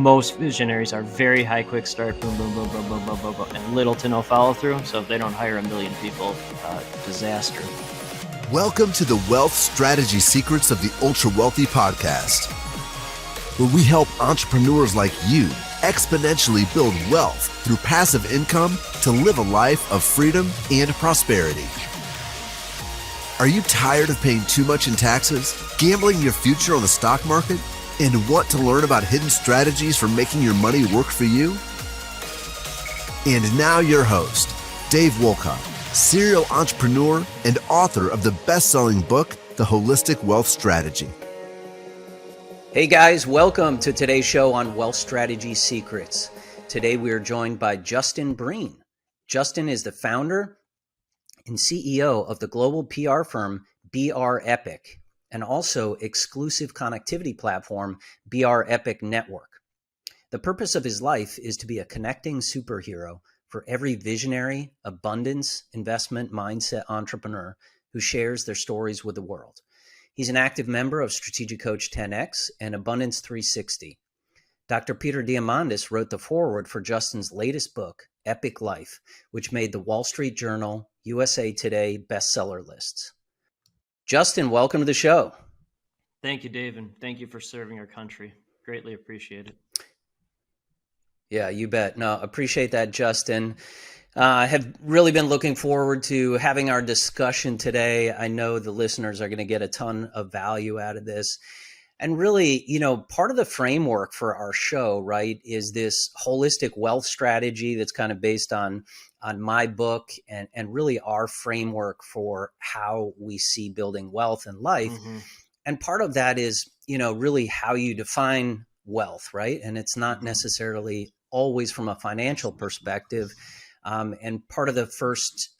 most visionaries are very high, quick start, boom, boom, boom, boom, boom, boom, boom, boom, and little to no follow through. So if they don't hire 1 million people, disaster. Welcome to the Wealth Strategy Secrets of the Ultra Wealthy podcast, where we help entrepreneurs like you exponentially build wealth through passive income to live a life of freedom and prosperity. Are you tired of paying too much in taxes, gambling your future on the stock market, and want to learn about hidden strategies for making your money work for you? And now your host, Dave Wolcott, serial entrepreneur and author of the best-selling book, The Holistic Wealth Strategy. Hey guys, welcome to today's show on Wealth Strategy Secrets. Today we are joined by Justin Breen. Justin is the founder and CEO of the global PR firm BrEpic, and also exclusive connectivity platform BrEpic Network. The purpose of his life is to be a connecting superhero for every visionary, abundance, investment mindset entrepreneur who shares their stories with the world. He's an active member of Strategic Coach 10X and Abundance 360. Dr. Peter Diamandis wrote the foreword for Justin's latest book, Epic Life, which made the Wall Street Journal, USA Today Bestseller Lists. Justin, welcome to the show. Thank you, Dave, and thank you for serving our country. Greatly appreciate it. Yeah, you bet. No, appreciate that, Justin. I have really been looking forward to having our discussion today. I know the listeners are going to get a ton of value out of this. And really, part of the framework for our show, right, is this holistic wealth strategy that's kind of based on my book and really our framework for how we see building wealth in life. Mm-hmm. And part of that is, really how you define wealth, right? And it's not necessarily always from a financial perspective. And part of the first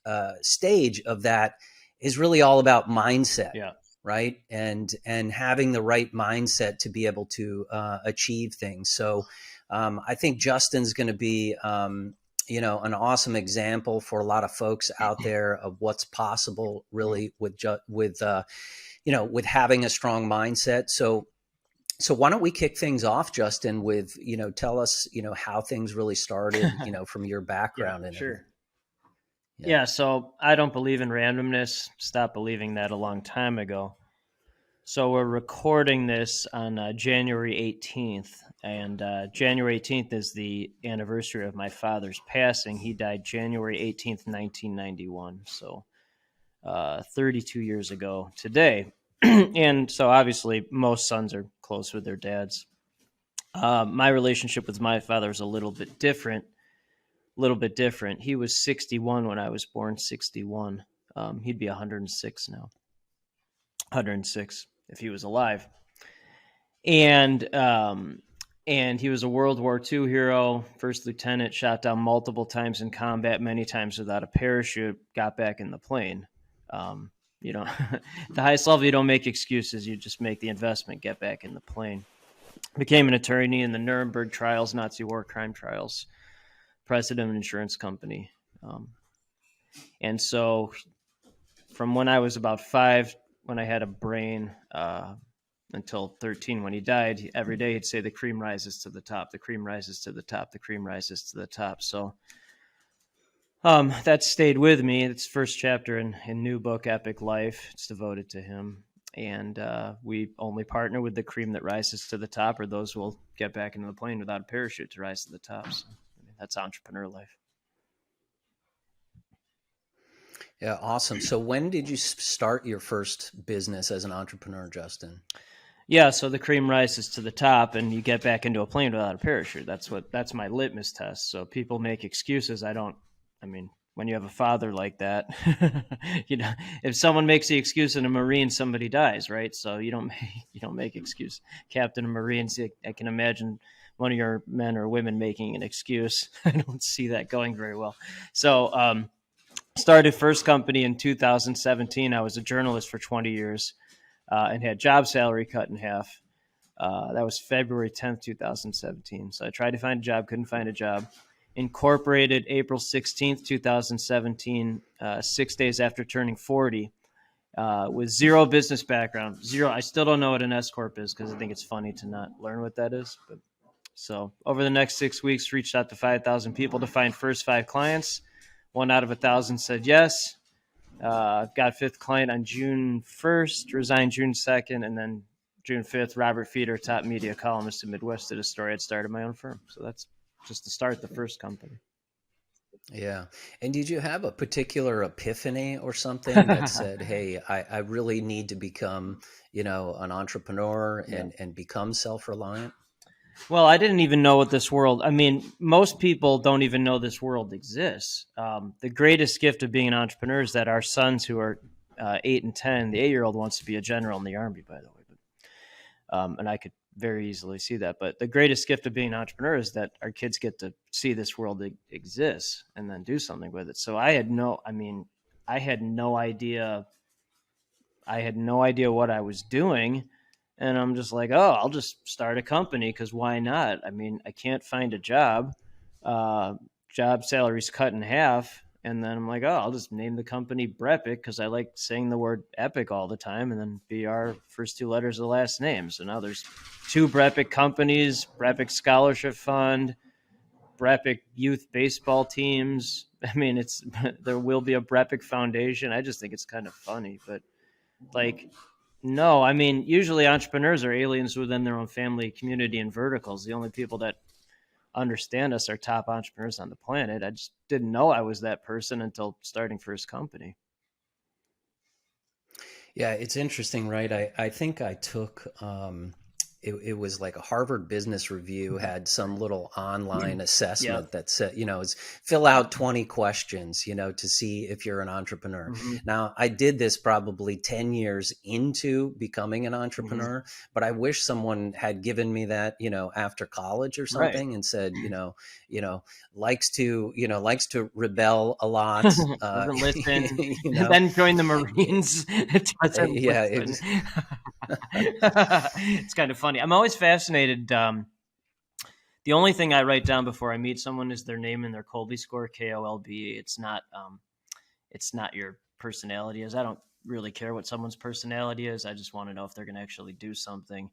stage of that is really all about mindset. Yeah. Right. And having the right mindset to be able to achieve things. So I think Justin's going to be, an awesome example for a lot of folks out there of what's possible really with having a strong mindset. So why don't we kick things off, Justin, with, tell us, how things really started, from your background. Yeah, sure. Yeah, so I don't believe in randomness. Stopped believing that a long time ago. So we're recording this on January 18th, and January 18th is the anniversary of my father's passing. He died January 18th, 1991, so 32 years ago today. And so obviously most sons are close with their dads. My relationship with my father is a little bit different. He was 61 when I was born, 61. He'd be 106 now. 106 if he was alive. And he was a World War II hero, first lieutenant, shot down multiple times in combat, many times without a parachute, got back in the plane. The highest level, you don't make excuses. You just make the investment, get back in the plane. Became an attorney in the Nuremberg trials, Nazi war crime trials, president of an insurance company. And so from when I was about 5, when I had a brain, until 13, when he died, every day he'd say, the cream rises to the top, the cream rises to the top, the cream rises to the top. So that stayed with me. It's first chapter in new book, Epic Life. It's devoted to him. And we only partner with the cream that rises to the top, or those who will get back into the plane without a parachute to rise to the top. So, that's entrepreneur life. Yeah, awesome. So when did you start your first business as an entrepreneur, Justin? Yeah, so the cream rises to the top and you get back into a plane without a parachute. That's my litmus test. So people make excuses. When you have a father like that, if someone makes the excuse in a Marine, somebody dies, right? So you don't make excuse. Captain of Marines, I can imagine one of your men or women making an excuse. I don't see that going very well. So started first company in 2017. I was a journalist for 20 years and had job salary cut in half. That was February 10th, 2017. So I tried to find a job, couldn't find a job. Incorporated April 16th, 2017, 6 days after turning 40, with zero business background. Zero. I still don't know what an S-Corp is because I think it's funny to not learn what that is. But So over the next 6 weeks, reached out to 5,000 people to find first 5 clients. 1 out of 1,000 said yes. Got 5th client on June 1st, resigned June 2nd, and then June 5th, Robert Feeder, top media columnist in Midwest, did a story. I'd started my own firm. So that's just to start the first company. Yeah. And did you have a particular epiphany or something that said, hey, I really need to become, an entrepreneur and become self-reliant? Well, I didn't even know what this world, most people don't even know this world exists. The greatest gift of being an entrepreneur is that our sons who are 8 and 10, the 8-year-old wants to be a general in the Army, by the way. And I could very easily see that. But the greatest gift of being an entrepreneur is that our kids get to see this world exists and then do something with it. So I had no idea. I had no idea what I was doing. And I'm just like, oh, I'll just start a company because why not? I can't find a job. Job salary's cut in half. And then I'm like, oh, I'll just name the company BrEpic because I like saying the word epic all the time. And then BR, first 2 letters of the last name. So now there's 2 BrEpic companies, BrEpic Scholarship Fund, BrEpic Youth Baseball Teams. There will be a BrEpic Foundation. I just think it's kind of funny. But no, usually entrepreneurs are aliens within their own family, community, and verticals. The only people that understand us are top entrepreneurs on the planet. I just didn't know I was that person until starting first company. Yeah, it's interesting, right? I think I took it was like a Harvard Business Review had some little online assessment that said, is fill out 20 questions, to see if you're an entrepreneur. Mm-hmm. Now, I did this probably 10 years into becoming an entrepreneur, but I wish someone had given me that, after college or something and said, likes to rebel a lot. Doesn't listen. Then join the Marines. It's kind of funny. I'm always fascinated. The only thing I write down before I meet someone is their name and their Kolbe score, KOLB. It's not your personality is. I don't really care what someone's personality is. I just want to know if they're going to actually do something.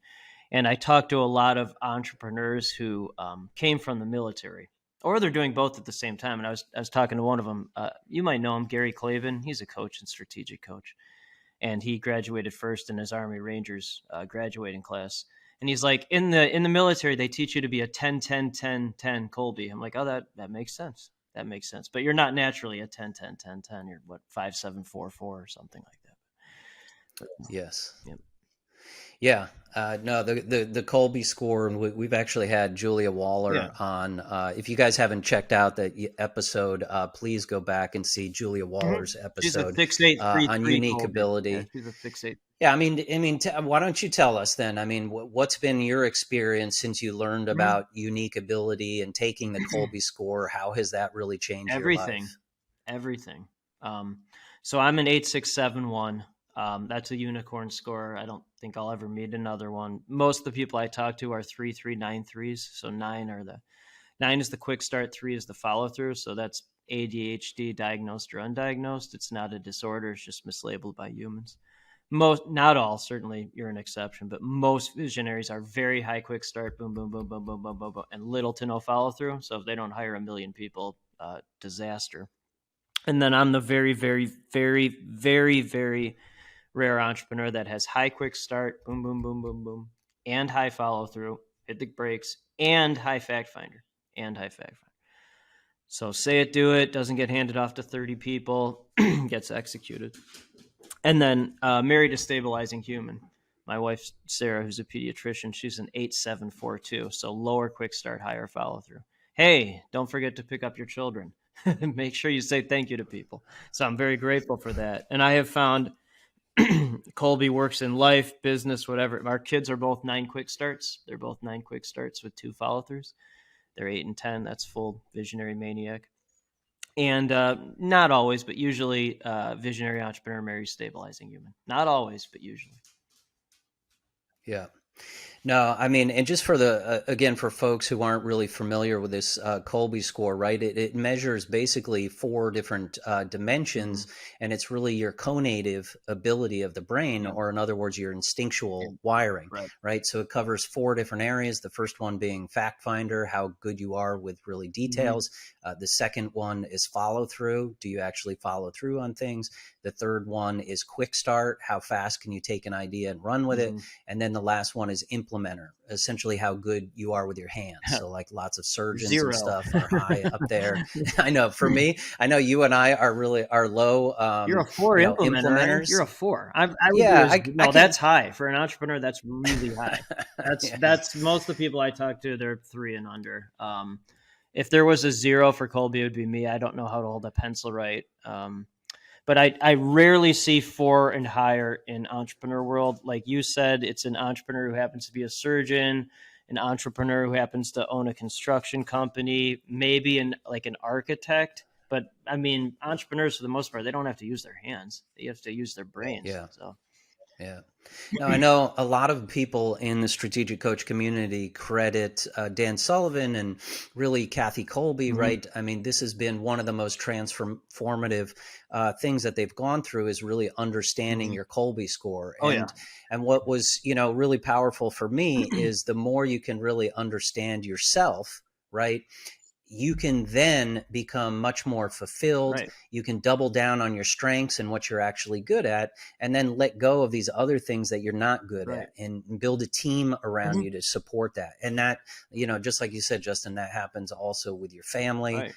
And I talk to a lot of entrepreneurs who came from the military, or they're doing both at the same time. And I was talking to one of them. You might know him, Gary Clavin. He's a coach and strategic coach. And he graduated first in his Army Rangers graduating class. And he's like, in the military, they teach you to be a 10-10-10-10 Kolbe. I'm like, oh, that makes sense. That makes sense. But you're not naturally a 10-10-10-10. You're what, 5-7-4-4 or something like that. But, yes. Yep. Yeah. No, the Kolbe score, and we've actually had Julia Waller on. If you guys haven't checked out that episode, please go back and see Julia Waller's episode on unique Kolbe ability. Yeah, she's a fixate. Yeah, why don't you tell us then? What's been your experience since you learned about unique ability and taking the Kolbe score? How has that really changed your life? Everything. So I'm an 8671. That's a unicorn score. I don't think I'll ever meet another one. Most of the people I talk to are 3-3-9-3s. So 9 is the quick start, 3 is the follow through. So that's ADHD, diagnosed or undiagnosed. It's not a disorder. It's just mislabeled by humans. Not all, certainly you're an exception, but most visionaries are very high quick start, boom, boom, boom, boom, boom, boom, boom, boom, and little to no follow through. So if they don't hire 1 million people, disaster. And then I'm the very, very, very, very, very rare entrepreneur that has high quick start, boom, boom, boom, boom, boom, and high follow through, hit the brakes, and high fact finder, So say it, do it, doesn't get handed off to 30 people, gets executed. And then married a stabilizing human. My wife, Sarah, who's a pediatrician, she's an 8742. So lower quick start, higher follow through. Hey, don't forget to pick up your children. Make sure you say thank you to people. So I'm very grateful for that. And I have found Kolbe works in life, business, whatever. Our kids are both 9 quick starts. They're both 9 quick starts with 2 follow throughs. They're 8 and 10. That's full visionary maniac. And not always, but usually visionary entrepreneur marries stabilizing human. Not always, but usually. Yeah. No, I mean, and just for the, again, for folks who aren't really familiar with this Kolbe score, right? It measures basically four different dimensions, and it's really your conative ability of the brain, Yeah. or in other words, your instinctual Yeah. wiring, Right. right? So it covers four different areas. The first one being fact finder, how good you are with really details. The second one is follow through. Do you actually follow through on things? The third one is quick start. How fast can you take an idea and run with it? And then the last one is implementer, essentially how good you are with your hands. So like lots of surgeons and 0. stuff are high up there. I know for me, I know you and I are really are low, You're a 4 implementer, right? You're implementers. a 4. I would do Yeah, as I no, can. that's high. For an entrepreneur, that's really high. Yeah. That's most of the people I talk to, they're 3 and under. If there was a 0 for Kolbe, it would be me. I don't know how to hold a pencil right. But I rarely see 4 and higher in entrepreneur world. Like you said, it's an entrepreneur who happens to be a surgeon, an entrepreneur who happens to own a construction company, maybe an architect. But I mean, entrepreneurs for the most part, they don't have to use their hands; they have to use their brains. Yeah. So Yeah. Now, I know a lot of people in the strategic coach community credit Dan Sullivan and really Kathy Kolbe, right? I mean, this has been one of the most transformative things that they've gone through is really understanding your Kolbe score. Oh, yeah. And what was, really powerful for me is the more you can really understand yourself, right? You can then become much more fulfilled. Right. You can double down on your strengths and what you're actually good at, and then let go of these other things that you're not good Right. at and build a team around you to support that. And that, just like you said, Justin, that happens also with your family, Right.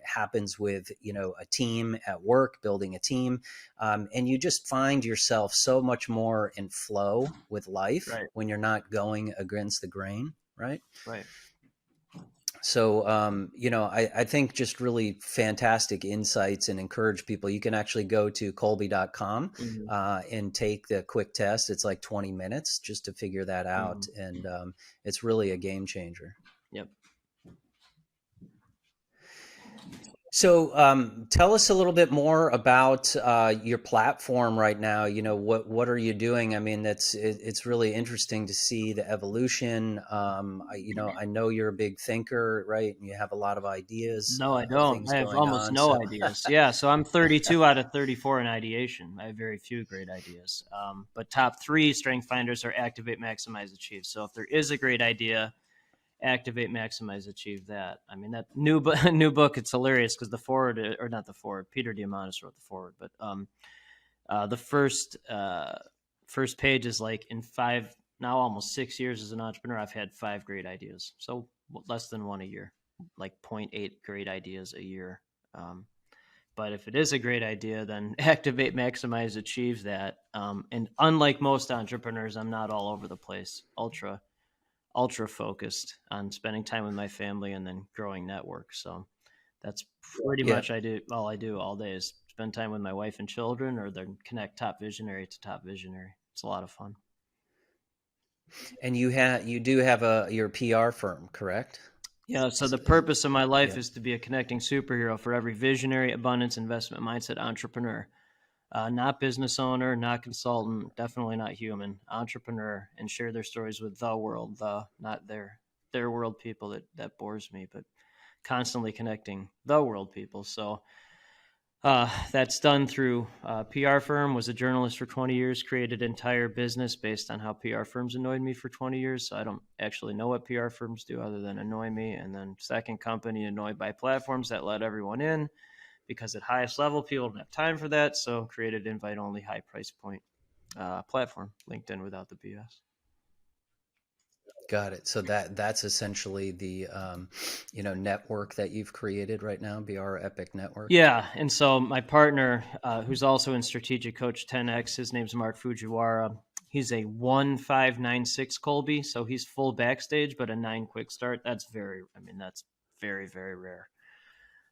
happens with, a team at work, building a team. And you just find yourself so much more in flow with life Right. when you're not going against the grain, right? Right. So, I think just really fantastic insights and encourage people. You can actually go to Kolbe.com and take the quick test. It's like 20 minutes just to figure that out. And it's really a game changer. Yep. So tell us a little bit more about your platform right now. What are you doing? I mean, it's really interesting to see the evolution. I know you're a big thinker, right? And you have a lot of ideas. No, I Of don't. things I have going almost on. no So ideas. Yeah, so I'm 32 out of 34 in ideation. I have very few great ideas. But top 3 strength finders are activate, maximize, achieve. So if there is a great idea, activate, maximize, achieve that. I mean, that new book, it's hilarious because the foreword, or not the foreword, Peter Diamandis wrote the foreword, but the first page is like, in 5, now almost 6 years as an entrepreneur, I've had 5 great ideas. So less than 1 a year, like 0.8 great ideas a year. But if it is a great idea, then activate, maximize, achieve that. And unlike most entrepreneurs, I'm not all over the place. Ultra focused on spending time with my family and then growing network. So that's pretty much all I do all day is spend time with my wife and children, or then connect top visionary to top visionary. It's a lot of fun. And you do have your PR firm, correct? Yeah. So the purpose of my life is to be a connecting superhero for every visionary, abundance, investment mindset entrepreneur. Not business owner, not consultant, definitely not human, entrepreneur, and share their stories with the world, not their world people. That bores me, but constantly connecting the world people. So that's done through PR firm, was a journalist for 20 years, created entire business based on how PR firms annoyed me for 20 years. So I don't actually know what PR firms do other than annoy me. And then second company, annoyed by platforms that let everyone in, because at highest level, people don't have time for that. So created invite only, high price point platform, LinkedIn without the BS. Got it. So that's essentially the network that you've created right now, BrEpic Network. Yeah, and so my partner, who's also in Strategic Coach 10X, his name's Mark Fujiwara. He's a 1596 Kolbe, so he's full backstage, but a 9 quick start. That's very, very rare.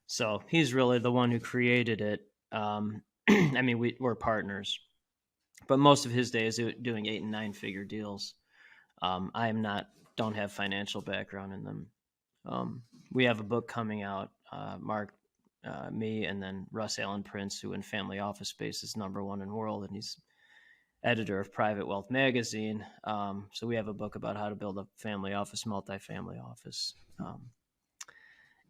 So he's really the one who created it. We're partners, but most of his day is doing 8 and 9 figure deals. Don't have financial background in them. We have a book coming out, Mark, me, and then Russ Allen Prince, who in family office space is #1 in the world. And editor of Private Wealth magazine. So we have a book about how to build a family office, multifamily office.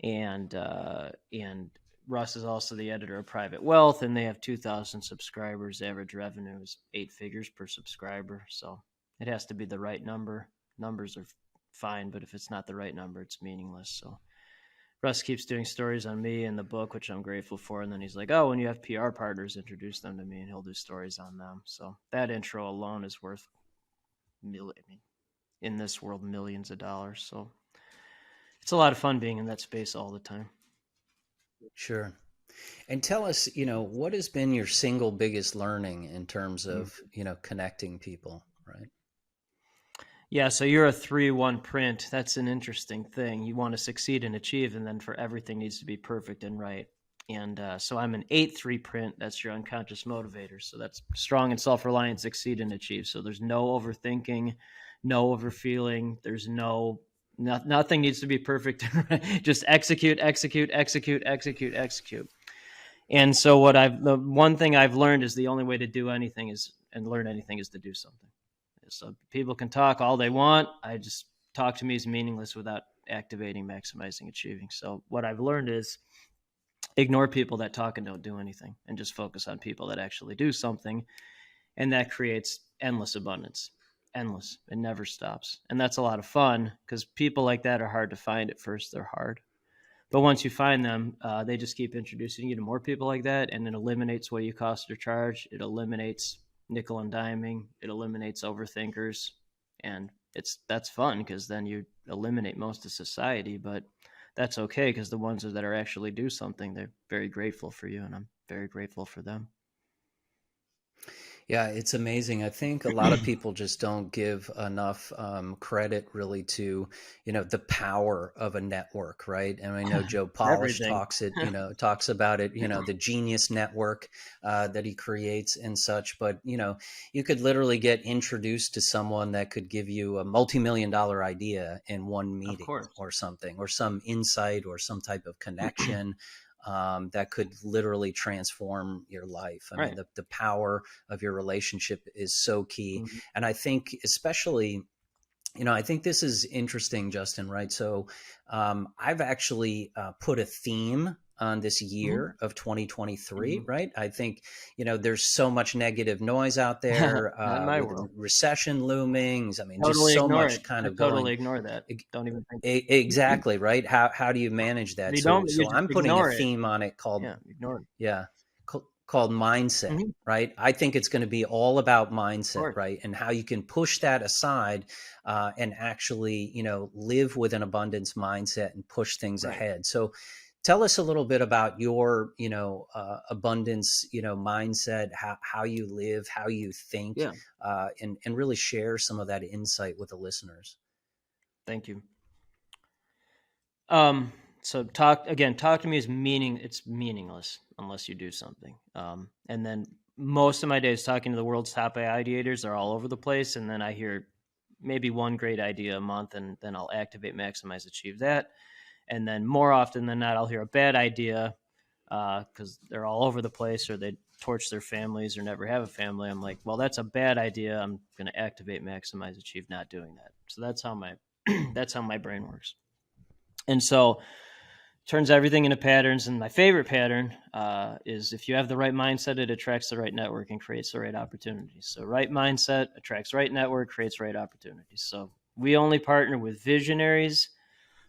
And Russ is also the editor of Private Wealth, and they have 2,000 subscribers. Average revenue is 8 figures per subscriber. So it has to be the right number. Numbers are fine, but if it's not the right number, it's meaningless. So Russ keeps doing stories on me in the book, which I'm grateful for. And then he's like, oh, when you have PR partners, introduce them to me, and he'll do stories on them. So that intro alone is worth, in this world, millions of dollars. So it's a lot of fun being in that space all the time. Sure. And tell us, what has been your single biggest learning in terms of, connecting people, right? Yeah, so you're a 3-1 print. That's an interesting thing. You want to succeed and achieve, and then for everything needs to be perfect and right. And so I'm an 8-3 print. That's your unconscious motivator. So that's strong and self-reliant, succeed and achieve. So there's no overthinking, no overfeeling. There's nothing needs to be perfect. Just execute. And so the one thing I've learned is the only way to do anything and learn anything is to do something. So people can talk all they want. Talk to me is meaningless without activating, maximizing, achieving. So what I've learned is ignore people that talk and don't do anything, and just focus on people that actually do something. And that creates endless abundance. Endless. It never stops. And that's a lot of fun, because people like that are hard to find at first. They're hard. But once you find them, they just keep introducing you to more people like that, and it eliminates what you cost or charge. It eliminates nickel and diming. It eliminates overthinkers. And that's fun, because then you eliminate most of society. But that's okay, because the ones that are actually do something, they're very grateful for you, and I'm very grateful for them. Yeah, it's amazing. I think a lot of people just don't give enough credit really to, the power of a network, right? And I know Joe Polish talks about it, the genius network that he creates and such. But, you could literally get introduced to someone that could give you a multi-million-dollar idea in one meeting or something, or some insight or some type of connection. That could literally transform your life. I mean, the power of your relationship is so key. Mm-hmm. And I think especially, I think this is interesting, Justin, right? So I've actually put a theme on this year of 2023, right? I think, there's so much negative noise out there, with recession looming. I mean, totally just so much kind of totally ignore that. Don't even think. Exactly, right? How do you manage that? So I'm putting a theme on it called, called mindset, right? I think it's going to be all about mindset, right? And how you can push that aside and actually, live with an abundance mindset and push things ahead. So tell us a little bit about your, abundance, mindset, how you live, how you think, and really share some of that insight with the listeners. Thank you. So talk to me is it's meaningless unless you do something. And then most of my days talking to the world's top ideators are all over the place. And then I hear maybe one great idea a month, and then I'll activate, maximize, achieve that. And then more often than not, I'll hear a bad idea because they're all over the place, or they torch their families or never have a family. I'm like, well, that's a bad idea. I'm going to activate, maximize, achieve not doing that. So that's how my brain works. And so turns everything into patterns. And my favorite pattern is if you have the right mindset, it attracts the right network and creates the right opportunities. So right mindset attracts right network, creates right opportunities. So we only partner with visionaries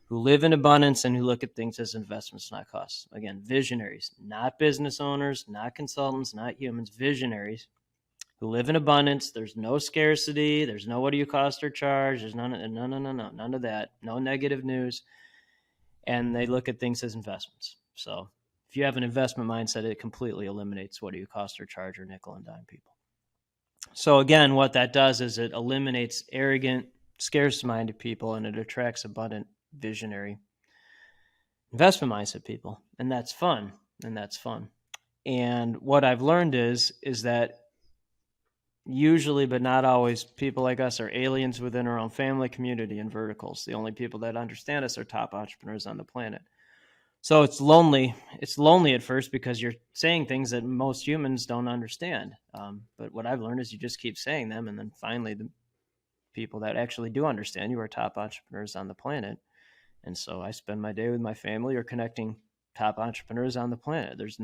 who live in abundance and who look at things as investments, not costs. Again, visionaries, not business owners, not consultants, not humans, visionaries who live in abundance. There's no scarcity. There's no what do you cost or charge. There's none of that. No negative news. And they look at things as investments. So if you have an investment mindset, it completely eliminates what do you cost or charge or nickel and dime people. So again, what that does is it eliminates arrogant, scarce-minded people, and it attracts abundant, visionary, investment mindset people. And that's fun. And what I've learned is that usually, but not always, people like us are aliens within our own family, community, and verticals. The only people that understand us are top entrepreneurs on the planet. So it's lonely. It's lonely at first because you're saying things that most humans don't understand. But what I've learned is you just keep saying them, and then finally the people that actually do understand you are top entrepreneurs on the planet. And so I spend my day with my family or connecting top entrepreneurs on the planet. There's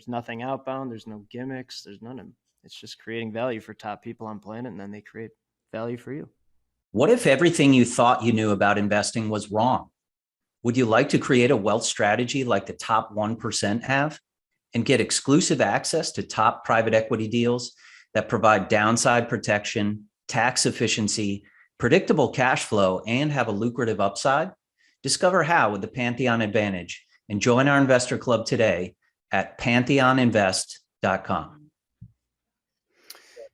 nothing outbound. There's no gimmicks. There's none of them. It's just creating value for top people on planet, and then they create value for you. What if everything you thought you knew about investing was wrong? Would you like to create a wealth strategy like the top 1% have and get exclusive access to top private equity deals that provide downside protection, tax efficiency, predictable cash flow, and have a lucrative upside? Discover how with the Pantheon Advantage and join our investor club today at pantheoninvest.com.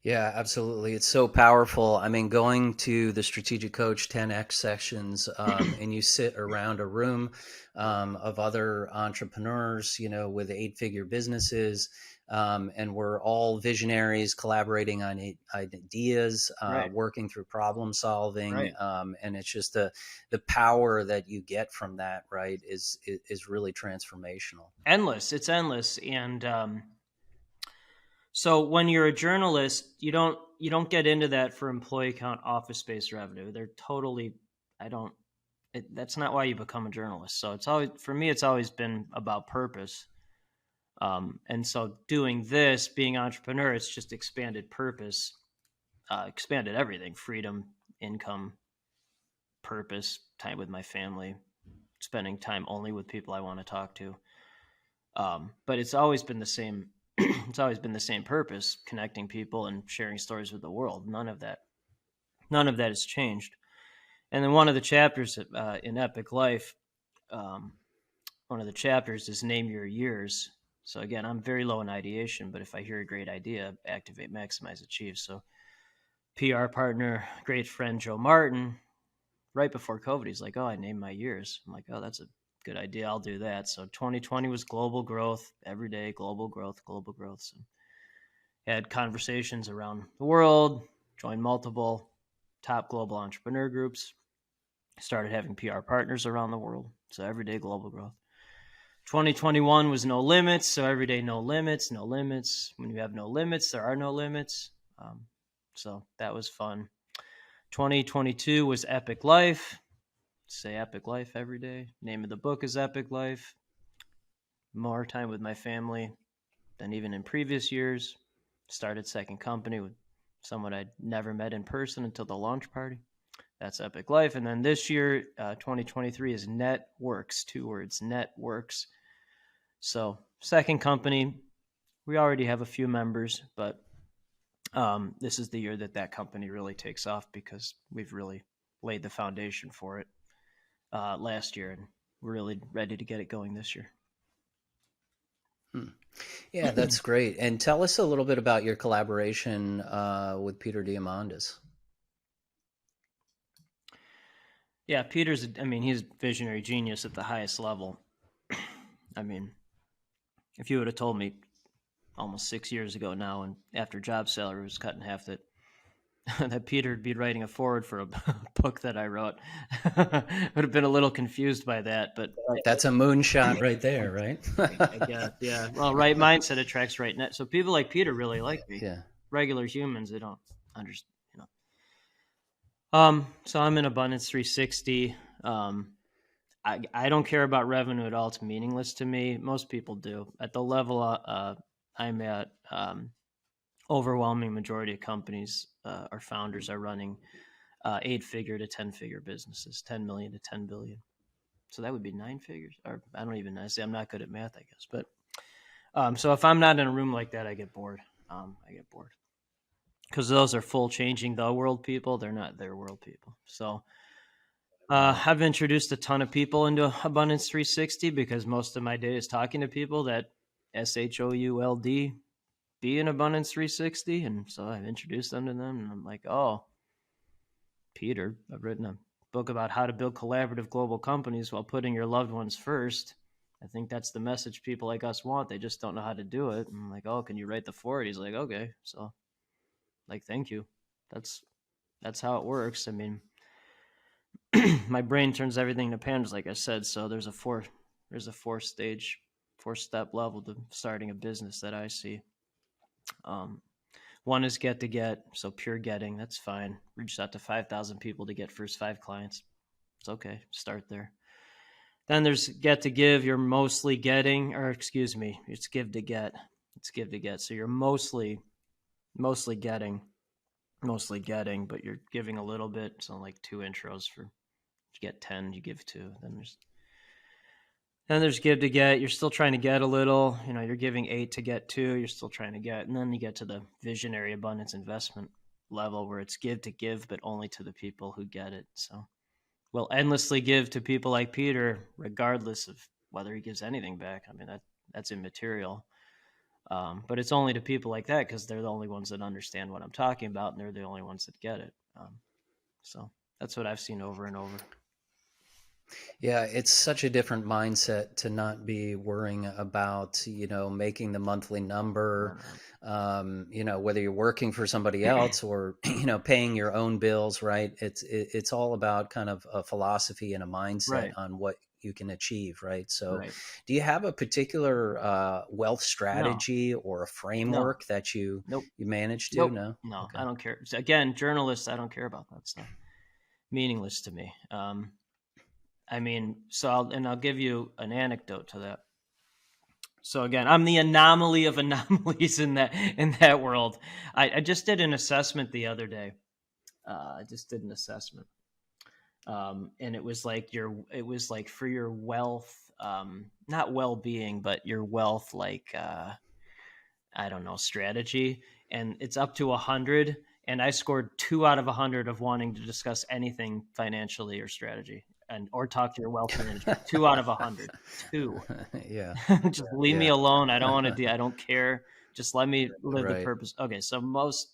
Yeah, absolutely. It's so powerful. I mean, going to the Strategic Coach 10X sessions, and you sit around a room of other entrepreneurs, with 8-figure businesses, and we're all visionaries collaborating on ideas, Right. working through problem solving, Right. and it's just the power that you get from that, right, is really transformational. Endless. It's endless. And so when you're a journalist, you don't get into that for employee count, office space revenue. They're totally, that's not why you become a journalist. So it's always, for me, it's always been about purpose. And so doing this, being entrepreneur, it's just expanded purpose, expanded everything: freedom, income, purpose, time with my family, spending time only with people I want to talk to. But it's always been the same. It's always been the same purpose: connecting people and sharing stories with the world. None of that has changed. And then one of the chapters in Epic Life, one of the chapters is name your years. So again, I'm very low in ideation, but if I hear a great idea, activate, maximize, achieve. So PR partner, great friend Joe Martin, right before COVID, he's like, "Oh, I named my years." I'm like, "Oh, that's a good idea. I'll do that." So 2020 was global growth, every day, global growth, global growth. So had conversations around the world, joined multiple top global entrepreneur groups, started having PR partners around the world. So everyday global growth. 2021 was no limits. So every day, no limits, no limits. When you have no limits, there are no limits. So that was fun. 2022 was Epic Life. Say Epic Life every day. Name of the book is Epic Life. More time with my family than even in previous years. Started second company with someone I'd never met in person until the launch party. That's Epic Life. And then this year, 2023 is Networks, 2 words, Networks. So second company, we already have a few members, but this is the year that company really takes off because we've really laid the foundation for it last year, and we're really ready to get it going this year. Yeah, that's great. And tell us a little bit about your collaboration with Peter Diamandis. Yeah, he's a visionary genius at the highest level. I mean, if you would have told me almost 6 years ago now, and after Job Salary was cut in half, that Peter would be writing a foreword for a book that I wrote, would have been a little confused by that. But that's a moonshot right there, right? I guess, yeah. Well, right mindset attracts right net. So people like Peter really like me. Yeah. Regular humans, they don't understand. So I'm in Abundance 360. I don't care about revenue at all. It's meaningless to me. Most people do. At the level I'm at, overwhelming majority of companies or founders are running 8-figure to 10-figure businesses, 10 million to 10 billion. So that would be 9 figures, or I don't even know. I'm not good at math, I guess. But so if I'm not in a room like that, I get bored. Because those are full changing the world people. They're not their world people. So I've introduced a ton of people into Abundance 360 because most of my day is talking to people that SHOULD be in Abundance 360. And so I've introduced them to them. And I'm like, "Oh, Peter, I've written a book about how to build collaborative global companies while putting your loved ones first. I think that's the message people like us want. They just don't know how to do it." And I'm like, "Oh, can you write the foreword?" He's like, "Okay." So like, thank you. That's how it works. I mean, my brain turns everything to pandas, like I said. So there's There's a 4-step level to starting a business that I see. One is get to get, so pure getting, that's fine. Reach out to 5,000 people to get first 5 clients. It's okay, start there. Then there's get to give, you're mostly getting, or excuse me, it's give to get. It's give to get. So you're mostly getting, but you're giving a little bit. So like 2 intros for, you get 10, you give 2. Then there's give to get. You're still trying to get a little. You're giving 8 to get 2. You're still trying to get. And then you get to the visionary abundance investment level where it's give to give, but only to the people who get it. So we'll endlessly give to people like Peter, regardless of whether he gives anything back. I mean, that's immaterial. But it's only to people like that because they're the only ones that understand what I'm talking about, and they're the only ones that get it. So that's what I've seen over and over. Yeah, it's such a different mindset to not be worrying about, making the monthly number, whether you're working for somebody else or, paying your own bills, right? It's all about kind of a philosophy and a mindset on what you can achieve, right? So do you have a particular wealth strategy or a framework that you manage to? No? No, okay. I don't care. Again, journalists, I don't care about that stuff. Meaningless to me. I'll give you an anecdote to that. So again, I'm the anomaly of anomalies in that world. I just did an assessment the other day. And it was like for your wealth, not well-being, but your wealth, strategy. And it's up to 100. And I scored 2 out of 100 of wanting to discuss anything financially or strategy. Or talk to your wealth manager. 2 out of 100. 2. Yeah. Just leave me alone. I don't want to I don't care. Just let me live the purpose. Okay. So most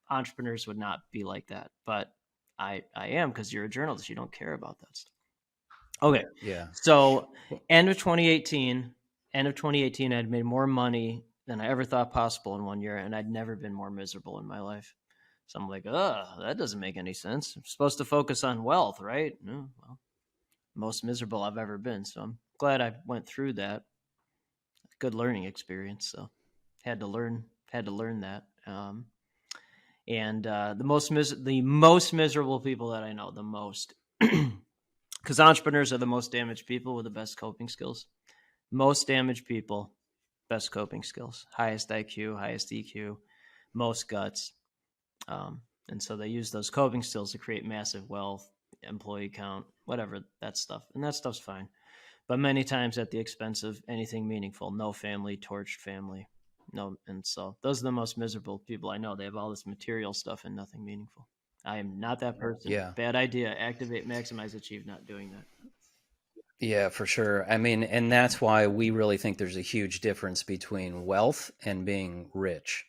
entrepreneurs would not be like that, but I am, because you're a journalist. You don't care about that stuff. Okay. Yeah. So end of 2018, I'd made more money than I ever thought possible in 1 year. And I'd never been more miserable in my life. So I'm like, that doesn't make any sense. I'm supposed to focus on wealth, right? No, well, most miserable I've ever been. So I'm glad I went through that. Good learning experience. So had to learn that. The most miserable people that I know, the most, because entrepreneurs are the most damaged people with the best coping skills. Most damaged people, best coping skills, highest IQ, highest EQ, most guts. And so they use those coping skills to create massive wealth, employee count, whatever, that stuff. And that stuff's fine. But many times at the expense of anything meaningful. No family, torched family. No. And so those are the most miserable people I know. They have all this material stuff and nothing meaningful. I am not that person. Yeah. Bad idea. Activate, maximize, achieve, not doing that. Yeah, for sure. I mean, and that's why we really think there's a huge difference between wealth and being rich.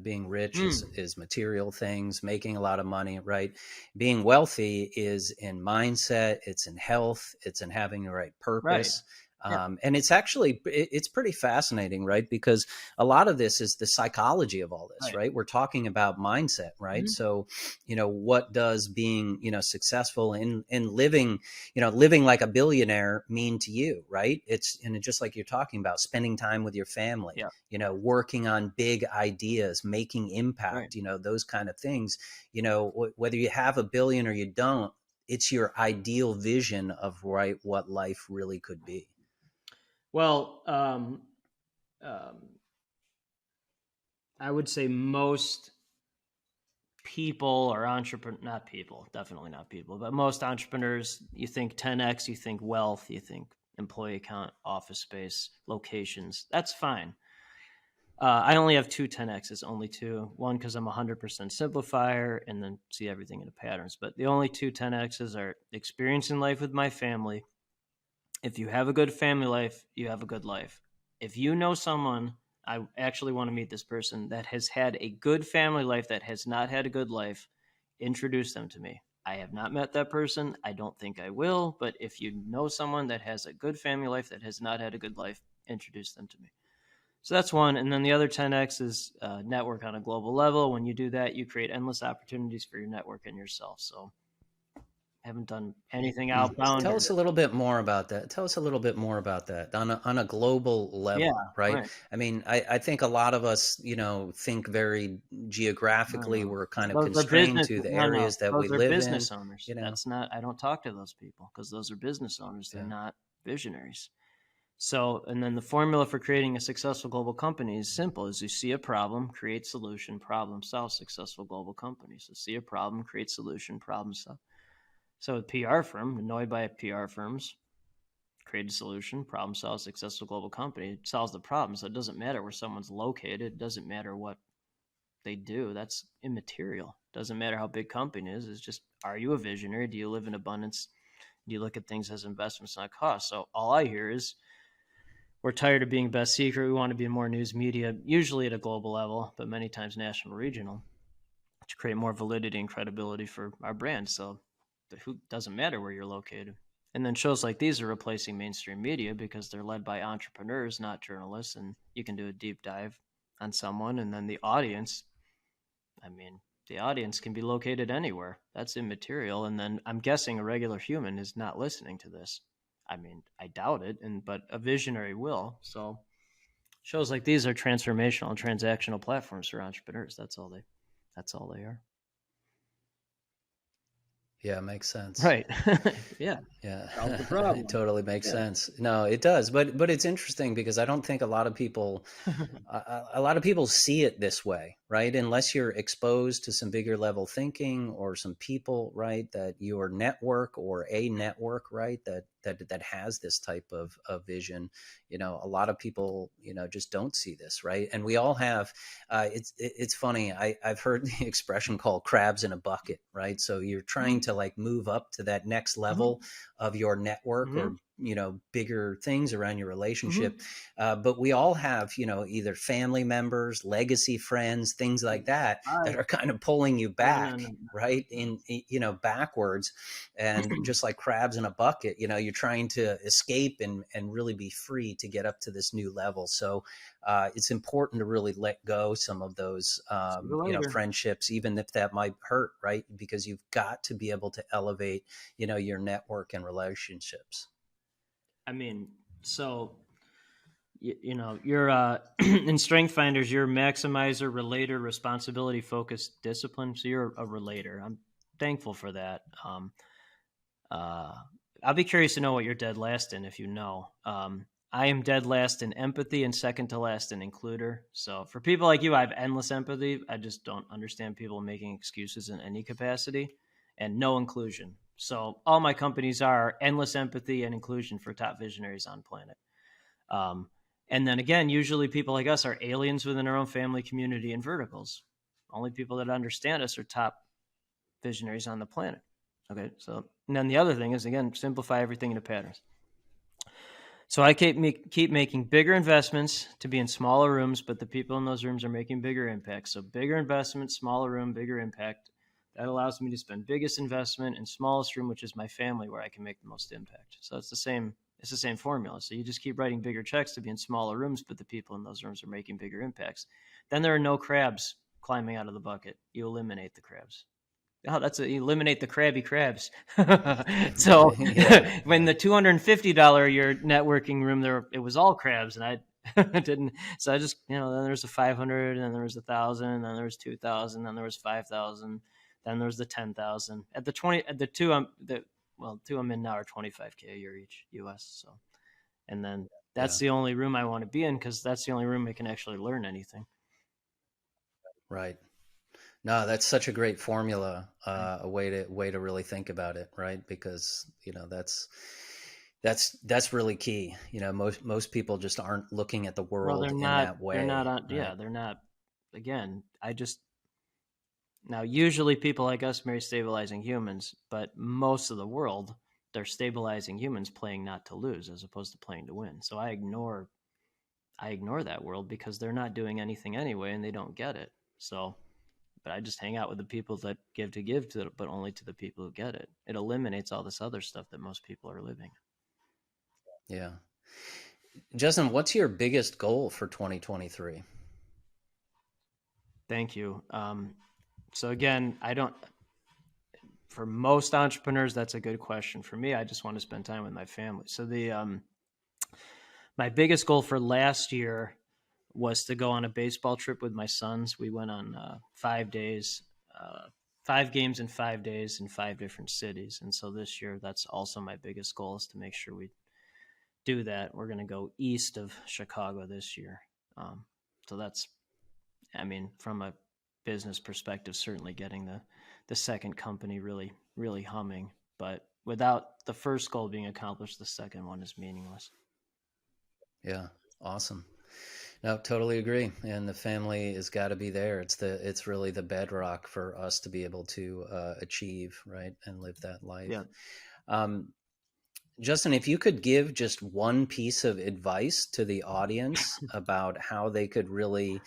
Being rich is material things, making a lot of money, right? Being wealthy is in mindset, it's in health, it's in having the right purpose. And it's pretty fascinating, right? Because a lot of this is the psychology of all this, right? We're talking about mindset, right? Mm-hmm. So, what does being, successful in living like a billionaire mean to you, right? It's, just like you're talking about, spending time with your family, working on big ideas, making impact, those kind of things, whether you have a billion or you don't, it's your ideal vision of what life really could be. Well, I would say most people or definitely not people, but most entrepreneurs, you think 10X, you think wealth, you think employee count, office space, locations. That's fine. I only have 2 10Xs, only 2. One, because I'm 100% simplifier and then see everything in patterns. But the only 2 10Xs are experiencing life with my family. If you have a good family life, you have a good life. If you know someone, I actually want to meet this person that has had a good family life that has not had a good life, introduce them to me. I have not met that person. I don't think I will. But if you know someone that has a good family life that has not had a good life, introduce them to me. So that's one. And then the other 10X is network on a global level. When you do that, you create endless opportunities for your network and yourself. So haven't done anything outbound. Tell us a little bit more about that. Tell us a little bit more about that on a global level, right? I mean, I think a lot of us, think very geographically. No. We're kind of Those are constrained business. to the No, areas that we those are live business in. owners. That's not. I don't talk to those people because those are business owners. They're not visionaries. So, and then the formula for creating a successful global company is simple: is you see a problem, create solution, problem solve. Successful global company. So, see a problem, create solution, problem solve. So, a PR firm, annoyed by PR firms, create a solution, problem solve, successful global company. It solves the problem. So, it doesn't matter where someone's located. It doesn't matter what they do. That's immaterial. It doesn't matter how big company is. It's just, are you a visionary? Do you live in abundance? Do you look at things as investments, not costs? So, all I hear is, we're tired of being best secret. We want to be in more news media, usually at a global level, but many times national, regional, to create more validity and credibility for our brand. So who doesn't matter where you're located. And then shows like these are replacing mainstream media because they're led by entrepreneurs, not journalists. And you can do a deep dive on someone. And then the audience can be located anywhere. That's immaterial. And then I'm guessing a regular human is not listening to this. I mean, I doubt it, but a visionary will. So shows like these are transformational and transactional platforms for entrepreneurs. That's all they are. Yeah, it makes sense. Right. Yeah. Yeah. It totally makes sense. No, it does. But it's interesting because I don't think a lot of people see it this way, right? Unless you're exposed to some bigger level thinking or some people, right, that your network or a network, right, that has this type of vision. A lot of people, just don't see this, right? And we all have, it's funny. I've heard the expression called crabs in a bucket, right? So you're trying to like move up to that next level of your network or, bigger things around your relationship. But we all have, either family members, legacy friends, things like that are kind of pulling you back, right? Backwards. And just like crabs in a bucket, you're trying to escape and really be free to get up to this new level. So it's important to really let go some of those, friendships, even if that might hurt, right? Because you've got to be able to elevate, your network and relationships. I mean, so, you're in Strength Finders, you're a maximizer, relator, responsibility focused discipline. So you're a relator. I'm thankful for that. I'll be curious to know what you're dead last in, if you know. I am dead last in empathy and second to last in includer. So for people like you, I have endless empathy. I just don't understand people making excuses in any capacity, and no inclusion. So all my companies are endless empathy and inclusion for top visionaries on planet. And then again, usually people like us are aliens within our own family, community, and verticals. Only people that understand us are top visionaries on the planet. Okay. So, and then the other thing is, again, simplify everything into patterns. So I keep making bigger investments to be in smaller rooms, but the people in those rooms are making bigger impacts. So bigger investment, smaller room, bigger impact. That allows me to spend biggest investment in smallest room, which is my family, where I can make the most impact. So it's the same formula. So you just keep writing bigger checks to be in smaller rooms, but the people in those rooms are making bigger impacts. Then there are no crabs climbing out of the bucket. You eliminate the crabs. Oh, you eliminate the crabby crabs. So when the $250 a year networking room there, it was all crabs, and I didn't. So I just, then there's a 500, and then there was 1,000, and then there was 2,000, then there was 5,000, then there was the 10,000. At the two I'm in now are 25K a year each, US. So, and then that's the only room I want to be in because that's the only room I can actually learn anything. Right. No, that's such a great formula, a way to really think about it, right? Because that's really key. Most people just aren't looking at the world in that way. They're not. Right? They're not. Again, now usually people like us marry stabilizing humans, but most of the world they're stabilizing humans playing not to lose as opposed to playing to win. So I ignore that world because they're not doing anything anyway, and they don't get it. So. But I just hang out with the people that give to, but only to the people who get it. It eliminates all this other stuff that most people are living. Yeah. Justin, what's your biggest goal for 2023? Thank you. So again, for most entrepreneurs, that's a good question. For me, I just want to spend time with my family. So my biggest goal for last year was to go on a baseball trip with my sons. We went on 5 days, 5 games in 5 days in 5 different cities. And so this year, that's also my biggest goal, is to make sure we do that. We're going to go east of Chicago this year. So that's, I mean, from a business perspective, certainly getting the second company really humming. But without the first goal being accomplished, the second one is meaningless. Yeah, awesome. No, totally agree. And the family has got to be there. It's really the bedrock for us to be able to achieve, right, and live that life. Yeah. Justin, if you could give just one piece of advice to the audience about how they could really,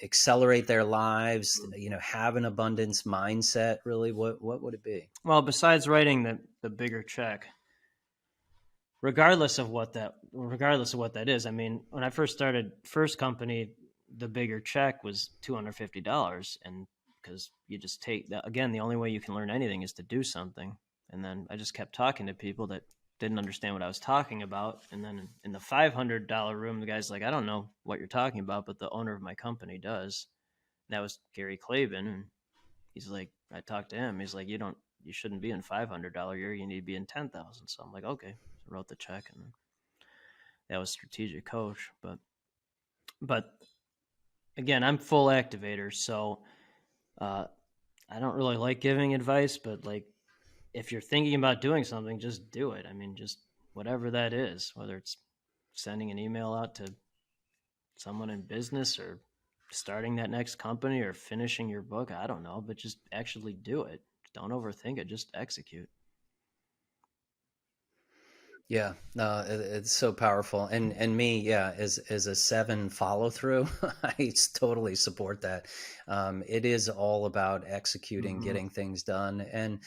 accelerate their lives, have an abundance mindset, really, what would it be? Well, besides writing the bigger check, regardless of what that is. I mean, when I first started first company, the bigger check was $250, and because you just take that, again, the only way you can learn anything is to do something. And then I just kept talking to people that didn't understand what I was talking about. And then in the $500 room, the guy's like, I don't know what you're talking about, but the owner of my company does. And that was Gary Clavin. And he's like, I talked to him. He's like, you shouldn't be in $500 year. You need to be in 10,000. So I'm like, okay. So I wrote the check, and that was strategic coach. But again, I'm full activator. So, I don't really like giving advice, but like, if you're thinking about doing something, just do it. I mean, just whatever that is, whether it's sending an email out to someone in business, or starting that next company, or finishing your book, I don't know, but just actually do it. Don't overthink it. Just execute. Yeah, no, it's so powerful. And me, yeah, as a 7 follow through, I totally support that. It is all about executing, getting things done, and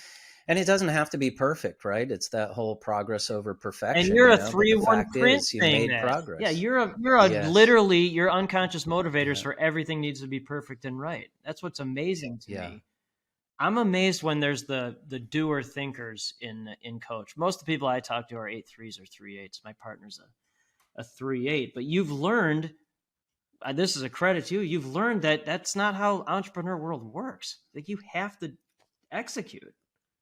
it doesn't have to be perfect, right? It's that whole progress over perfection. And you're a but 3-1 print you saying made that. progress. Yeah, you're Yes. literally, your unconscious motivators for everything needs to be perfect and right. That's what's amazing to me. I'm amazed when there's the doer thinkers in coach. Most of the people I talk to are 8.3s or 3.8s. My partner's a 3.8. But you've learned, this is a credit to you, you've learned that that's not how entrepreneur world works. Like, you have to execute,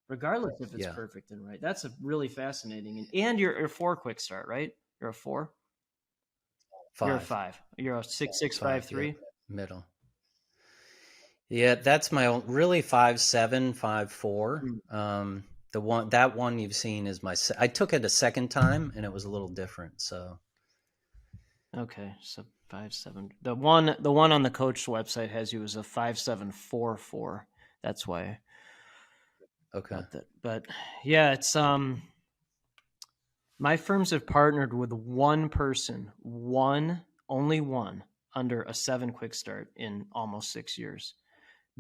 regardless if it's perfect and right. That's a really fascinating. And you're a 4 quick start, right? You're a 4? 5. You're a 5. You're a 6.653? Yeah, middle. Yeah, that's my own, really 5.7, 5.4. That one you've seen is I took it a second time, and it was a little different. So, okay, so 5.7. The one on the coach website has you as a 5.744. That's why. Okay. But yeah, it's my firms have partnered with one person, only one, under a 7 quick start in almost 6 years.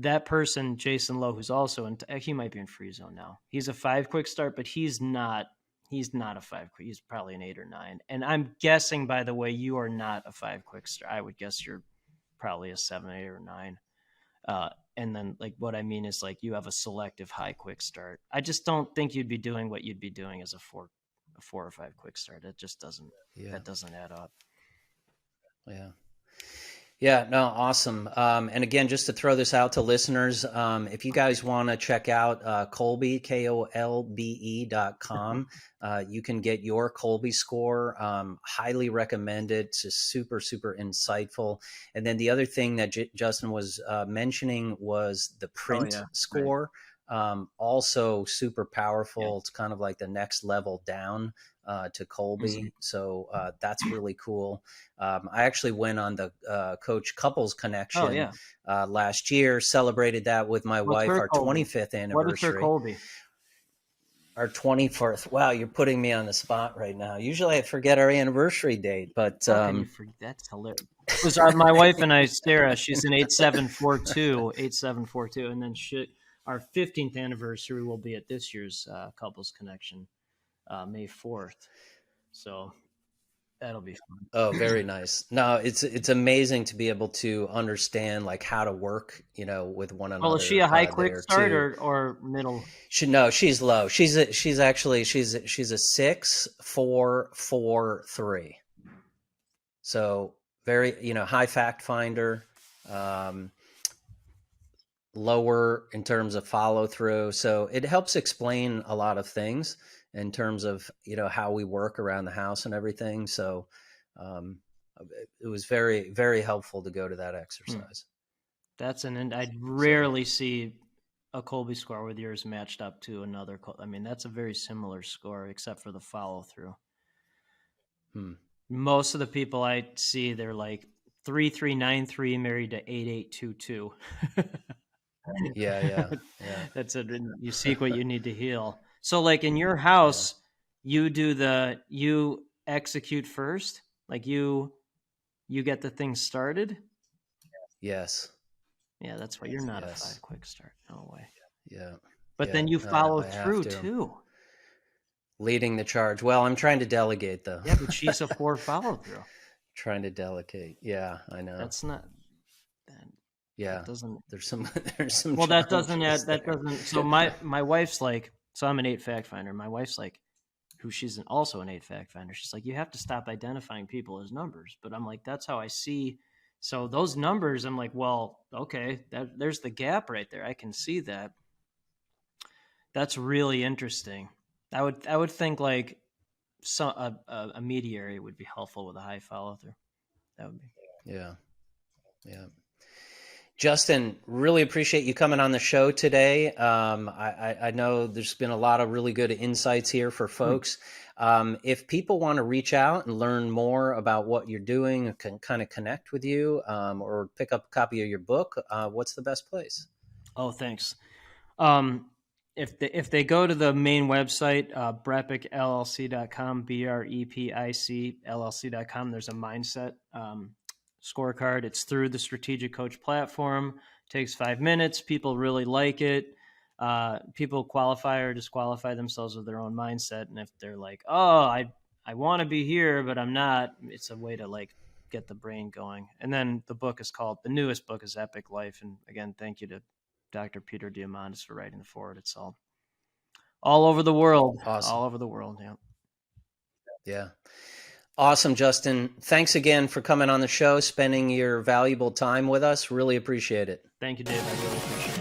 That person, Jason Lowe, who's also he might be in free zone now. He's a 5 quick start, but he's not a 5 quick. He's probably an 8 or 9. And I'm guessing, by the way, you are not a 5 quick start. I would guess you're probably a 7, 8, or 9. And then, like, what I mean is, like, you have a selective high quick start. I just don't think you'd be doing what you'd be doing as a 4 or 5 quick start. It just doesn't. Yeah. That doesn't add up. Yeah. Yeah, no, awesome. And again, just to throw this out to listeners, if you guys want to check out Kolbe, KOLBE.com, you can get your Kolbe score. Highly recommended. It's just super, super insightful. And then the other thing that Justin was mentioning was the print score. Right. Also super powerful. Yeah. It's kind of like the next level down to Kolbe. Mm-hmm. So that's really cool. I actually went on the Coach Couples Connection last year, celebrated that with my wife, our 25th anniversary. What is her Kolbe? Our 24th. Wow, you're putting me on the spot right now. Usually I forget our anniversary date, but how can you forget? That's hilarious. Because my wife and I, Sarah, she's an 8742, and then our 15th anniversary will be at this year's Couples Connection, May 4th. So That'll be fun. Oh, very nice. No, it's amazing to be able to understand like how to work, with one another. Well, is she a high quick there start too. or middle? She's low. She's a 6.443. So very, high fact finder, lower in terms of follow through. So it helps explain a lot of things in terms of, how we work around the house and everything. So it was very, very helpful to go to that exercise. I'd rarely see a Colby score with yours matched up to another. I mean, that's a very similar score, except for the follow through. Most of the people I see, they're like 3393 married to 8822. Yeah. That's you seek what you need to heal. So like in your house, you execute first, like you get the thing started. Yes. Yeah, that's why you're not a 5 quick start. No way. Yeah. But then you follow through too. Leading the charge. Well, I'm trying to delegate though. Yeah, but she's a 4 follow through. Trying to delegate. Yeah, I know. That's not. Yeah. Doesn't. There's some. Well, that doesn't add. That doesn't. So my wife's like. So I'm an 8 fact finder. My wife's like, she's also an 8 fact finder. She's like, you have to stop identifying people as numbers. But I'm like, that's how I see. So those numbers, I'm like, well, okay, there's the gap right there. I can see that. That's really interesting. I would think like a mediary would be helpful with a high follow through. That would be. Yeah. Justin, really appreciate you coming on the show today. I know there's been a lot of really good insights here for folks. If people want to reach out and learn more about what you're doing and can kind of connect with you or pick up a copy of your book, what's the best place? Oh, thanks. If they go to the main website, BrEpicLLC.com, BrEpic LLC.com, there's a mindset scorecard. It's through the Strategic Coach platform. It takes 5 minutes. People really like it. People qualify or disqualify themselves with their own mindset. And if they're like, oh, I want to be here, but I'm not, it's a way to like get the brain going. And then the newest book is Epic Life. And again, thank you to Dr. Peter Diamandis for writing the foreword. It's all over the world. Awesome. All over the world. Yeah. Yeah. Awesome, Justin. Thanks again for coming on the show, spending your valuable time with us. Really appreciate it. Thank you, Dave. I really appreciate it.